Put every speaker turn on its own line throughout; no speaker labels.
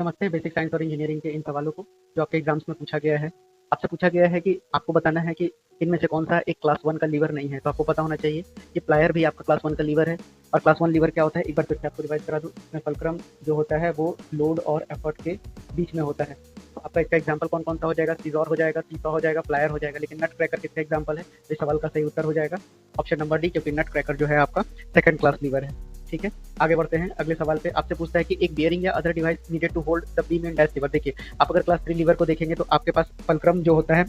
समझते हैं basic science और इंजीनियरिंग के इन सवालों को जो आपके एग्जाम्स में पूछा गया है। आपसे पूछा गया है कि आपको बताना है कि इनमें से कौन सा एक क्लास 1 का लीवर नहीं है। तो आपको पता होना चाहिए कि प्लायर भी आपका क्लास 1 का लीवर है। और क्लास 1 लीवर क्या होता है, एक बार फिर से आपको रिवाइज करा दूं। इसमें फुलक्रम जो होता है वो लोड और एफर्ट के बीच में होता है। तो आपका इसका एग्जाम्पल कौन कौन सा हो जाएगा, सीजॉर हो जाएगा, सीसा हो जाएगा, प्लायर हो जाएगा। लेकिन नट क्रैकर किसका एग्जाम्पल है? इस सवाल का सही उत्तर हो जाएगा ऑप्शन नंबर डी, क्योंकि नट क्रैकर जो है आपका सेकंड क्लास लीवर है। ठीक है, आगे बढ़ते हैं अगले सवाल पे। आपसे पूछता है कि एक बियरिंग या other device needed to hold the beam in dash lever. देखिए, आप अगर क्लास 3 लीवर को देखेंगे तो आपके पास फुलक्रम जो होता है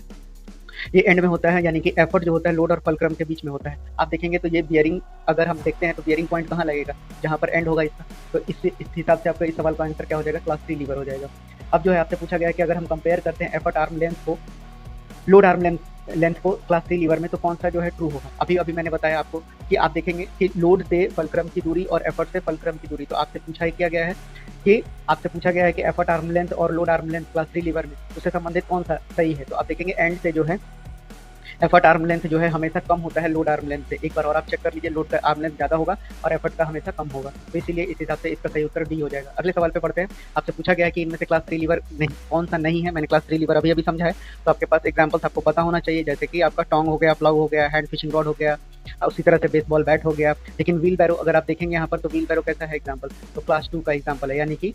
ये एंड में होता है, यानी कि एफर्ट जो होता है लोड और फुलक्रम के बीच में होता है। आप देखेंगे तो ये बियरिंग अगर हम देखते हैं तो बियरिंग पॉइंट कहाँ लगेगा, जहाँ पर एंड होगा इसका। तो इस हिसाब से आपका इस सवाल का आंसर क्या हो जाएगा, क्लास 3 लीवर हो जाएगा। अब जो है आपसे पूछा गया है कि अगर हम कंपेयर करते हैं एफर्ट आर्म लेंथ को लोड आर्म लेंथ को क्लास 3 लीवर में, तो कौन सा जो है ट्रू होगा। अभी अभी मैंने बताया आपको कि आप देखेंगे कि लोड से फुलक्रम की दूरी और एफर्ट से फुलक्रम की दूरी। तो आपसे पूछा ही किया गया है कि आपसे पूछा गया है कि एफर्ट आर्म लेंथ और load arm length class 3 lever में उससे संबंधित कौन सा सही है। तो आप देखेंगे एंड से जो है एफर्ट आर्म लेंथ जो है हमेशा कम होता है लोड आर्म लेंथ से। एक बार और आप चेक कर लीजिए, लोड का आर्म लेंथ ज़्यादा होगा और एफर्ट का हमेशा कम होगा। तो इसीलिए इस हिसाब से इसका सही उत्तर डी हो जाएगा। अगले सवाल पे पढ़ते हैं। आपसे पूछा गया है कि इनमें से क्लास 3 लीवर नहीं कौन सा नहीं है। मैंने क्लास 3 लीवर अभी अभी समझा है, तो आपके पास एग्जाम्पल्स आपको पता होना चाहिए, जैसे कि आपका टोंग हो गया, प्लाउ हो गया, हैंड फिशिंग रॉड हो गया, उसी तरह से बेसबॉल बैट हो गया। लेकिन व्हील बैरो अगर आप देखेंगे यहाँ पर, तो व्हील बैरो कैसा है एग्जाम्पल, तो क्लास 2 का एग्जाम्पल है, यानी कि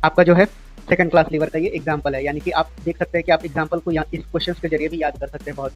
आपका जो है सेकंड क्लास लीवर का ये एग्जाम्पल है। यानी कि आप देख सकते हैं कि आप एग्जाम्पल को इस क्वेश्चन के जरिए भी याद कर सकते हैं बहुत